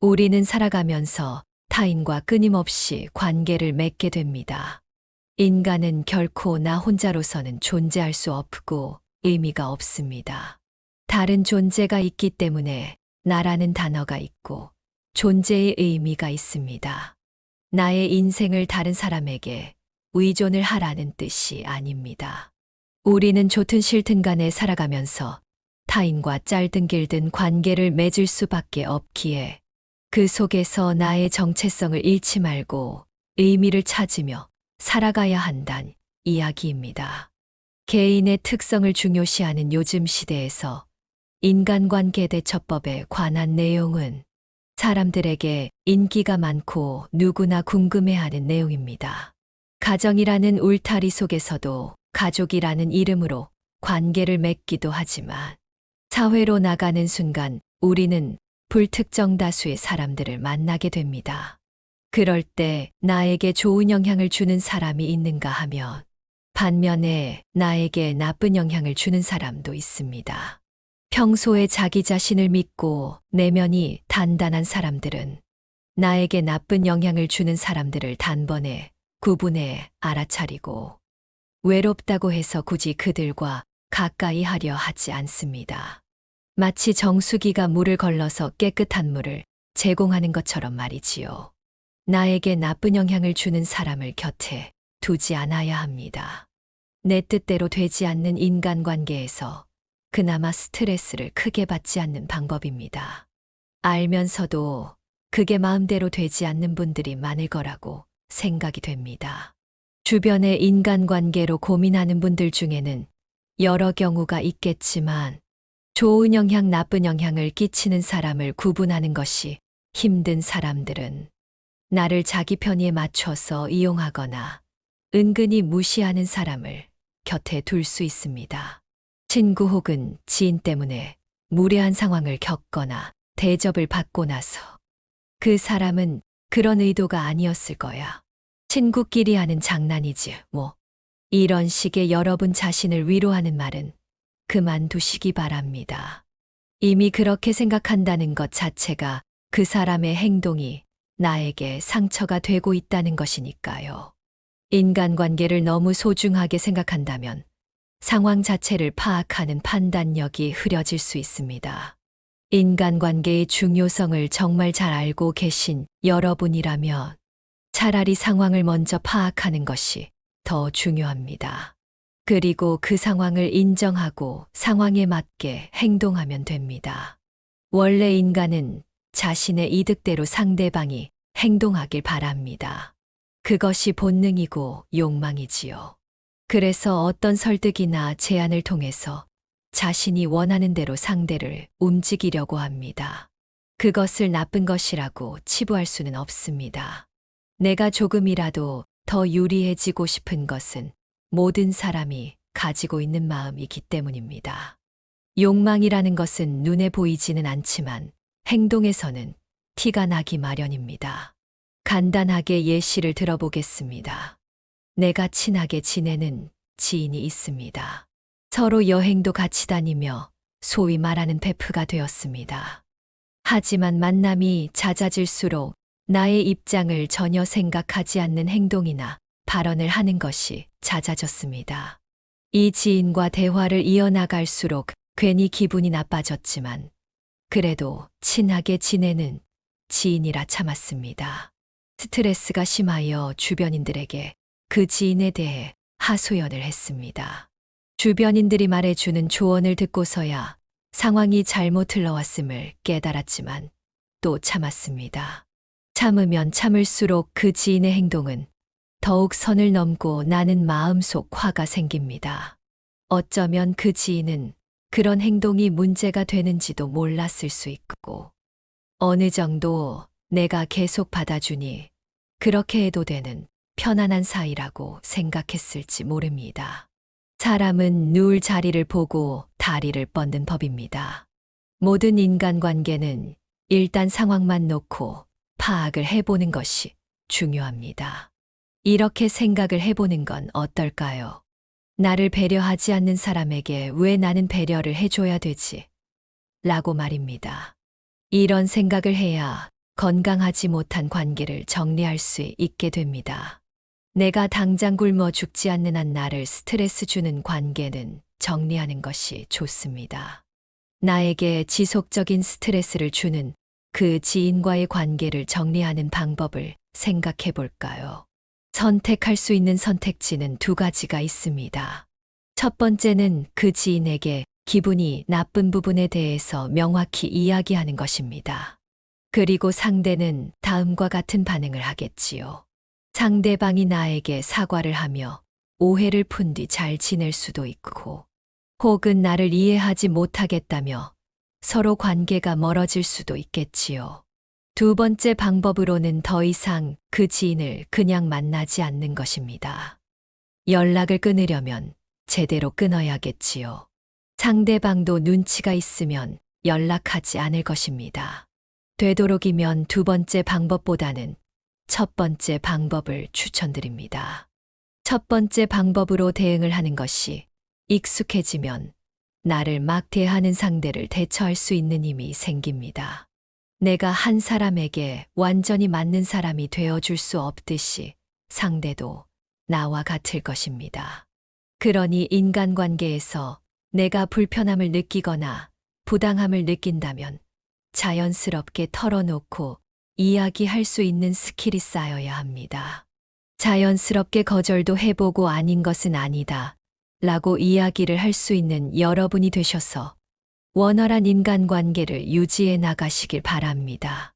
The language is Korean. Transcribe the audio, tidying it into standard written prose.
우리는 살아가면서 타인과 끊임없이 관계를 맺게 됩니다. 인간은 결코 나 혼자로서는 존재할 수 없고 의미가 없습니다. 다른 존재가 있기 때문에 나라는 단어가 있고 존재의 의미가 있습니다. 나의 인생을 다른 사람에게 의존을 하라는 뜻이 아닙니다. 우리는 좋든 싫든 간에 살아가면서 타인과 짧든 길든 관계를 맺을 수밖에 없기에 그 속에서 나의 정체성을 잃지 말고 의미를 찾으며 살아가야 한다는 이야기입니다. 개인의 특성을 중요시하는 요즘 시대에서 인간관계 대처법에 관한 내용은 사람들에게 인기가 많고 누구나 궁금해하는 내용입니다. 가정이라는 울타리 속에서도 가족이라는 이름으로 관계를 맺기도 하지만 사회로 나가는 순간 우리는 불특정 다수의 사람들을 만나게 됩니다. 그럴 때 나에게 좋은 영향을 주는 사람이 있는가 하면 반면에 나에게 나쁜 영향을 주는 사람도 있습니다. 평소에 자기 자신을 믿고 내면이 단단한 사람들은 나에게 나쁜 영향을 주는 사람들을 단번에 구분해 알아차리고 외롭다고 해서 굳이 그들과 가까이 하려 하지 않습니다. 마치 정수기가 물을 걸러서 깨끗한 물을 제공하는 것처럼 말이지요. 나에게 나쁜 영향을 주는 사람을 곁에 두지 않아야 합니다. 내 뜻대로 되지 않는 인간관계에서 그나마 스트레스를 크게 받지 않는 방법입니다. 알면서도 그게 마음대로 되지 않는 분들이 많을 거라고 생각이 됩니다. 주변의 인간관계로 고민하는 분들 중에는 여러 경우가 있겠지만 좋은 영향, 나쁜 영향을 끼치는 사람을 구분하는 것이 힘든 사람들은 나를 자기 편의에 맞춰서 이용하거나 은근히 무시하는 사람을 곁에 둘 수 있습니다. 친구 혹은 지인 때문에 무례한 상황을 겪거나 대접을 받고 나서 그 사람은 그런 의도가 아니었을 거야. 친구끼리 하는 장난이지, 뭐. 이런 식의 여러분 자신을 위로하는 말은 그만두시기 바랍니다. 이미 그렇게 생각한다는 것 자체가 그 사람의 행동이 나에게 상처가 되고 있다는 것이니까요. 인간관계를 너무 소중하게 생각한다면 상황 자체를 파악하는 판단력이 흐려질 수 있습니다. 인간관계의 중요성을 정말 잘 알고 계신 여러분이라면 차라리 상황을 먼저 파악하는 것이 더 중요합니다. 그리고 그 상황을 인정하고 상황에 맞게 행동하면 됩니다. 원래 인간은 자신의 이득대로 상대방이 행동하길 바랍니다. 그것이 본능이고 욕망이지요. 그래서 어떤 설득이나 제안을 통해서 자신이 원하는 대로 상대를 움직이려고 합니다. 그것을 나쁜 것이라고 치부할 수는 없습니다. 내가 조금이라도 더 유리해지고 싶은 것은 모든 사람이 가지고 있는 마음이기 때문입니다. 욕망이라는 것은 눈에 보이지는 않지만 행동에서는 티가 나기 마련입니다. 간단하게 예시를 들어보겠습니다. 내가 친하게 지내는 지인이 있습니다. 서로 여행도 같이 다니며 소위 말하는 베프가 되었습니다. 하지만 만남이 잦아질수록 나의 입장을 전혀 생각하지 않는 행동이나 발언을 하는 것이 잦아졌습니다. 이 지인과 대화를 이어나갈수록 괜히 기분이 나빠졌지만 그래도 친하게 지내는 지인이라 참았습니다. 스트레스가 심하여 주변인들에게 그 지인에 대해 하소연을 했습니다. 주변인들이 말해주는 조언을 듣고서야 상황이 잘못 흘러왔음을 깨달았지만 또 참았습니다. 참으면 참을수록 그 지인의 행동은 더욱 선을 넘고 나는 마음속 화가 생깁니다. 어쩌면 그 지인은 그런 행동이 문제가 되는지도 몰랐을 수 있고 어느 정도 내가 계속 받아주니 그렇게 해도 되는 편안한 사이라고 생각했을지 모릅니다. 사람은 누울 자리를 보고 다리를 뻗는 법입니다. 모든 인간관계는 일단 상황만 놓고 파악을 해보는 것이 중요합니다. 이렇게 생각을 해보는 건 어떨까요? 나를 배려하지 않는 사람에게 왜 나는 배려를 해줘야 되지? 라고 말입니다. 이런 생각을 해야 건강하지 못한 관계를 정리할 수 있게 됩니다. 내가 당장 굶어 죽지 않는 한 나를 스트레스 주는 관계는 정리하는 것이 좋습니다. 나에게 지속적인 스트레스를 주는 그 지인과의 관계를 정리하는 방법을 생각해 볼까요? 선택할 수 있는 선택지는 두 가지가 있습니다. 첫 번째는 그 지인에게 기분이 나쁜 부분에 대해서 명확히 이야기하는 것입니다. 그리고 상대는 다음과 같은 반응을 하겠지요. 상대방이 나에게 사과를 하며 오해를 푼 뒤 잘 지낼 수도 있고, 혹은 나를 이해하지 못하겠다며 서로 관계가 멀어질 수도 있겠지요. 두 번째 방법으로는 더 이상 그 지인을 그냥 만나지 않는 것입니다. 연락을 끊으려면 제대로 끊어야겠지요. 상대방도 눈치가 있으면 연락하지 않을 것입니다. 되도록이면 두 번째 방법보다는 첫 번째 방법을 추천드립니다. 첫 번째 방법으로 대응을 하는 것이 익숙해지면 나를 막 대하는 상대를 대처할 수 있는 힘이 생깁니다. 내가 한 사람에게 완전히 맞는 사람이 되어줄 수 없듯이 상대도 나와 같을 것입니다. 그러니 인간관계에서 내가 불편함을 느끼거나 부당함을 느낀다면 자연스럽게 털어놓고 이야기할 수 있는 스킬이 쌓여야 합니다. 자연스럽게 거절도 해보고 아닌 것은 아니다 라고 이야기를 할 수 있는 여러분이 되셔서 원활한 인간관계를 유지해 나가시길 바랍니다.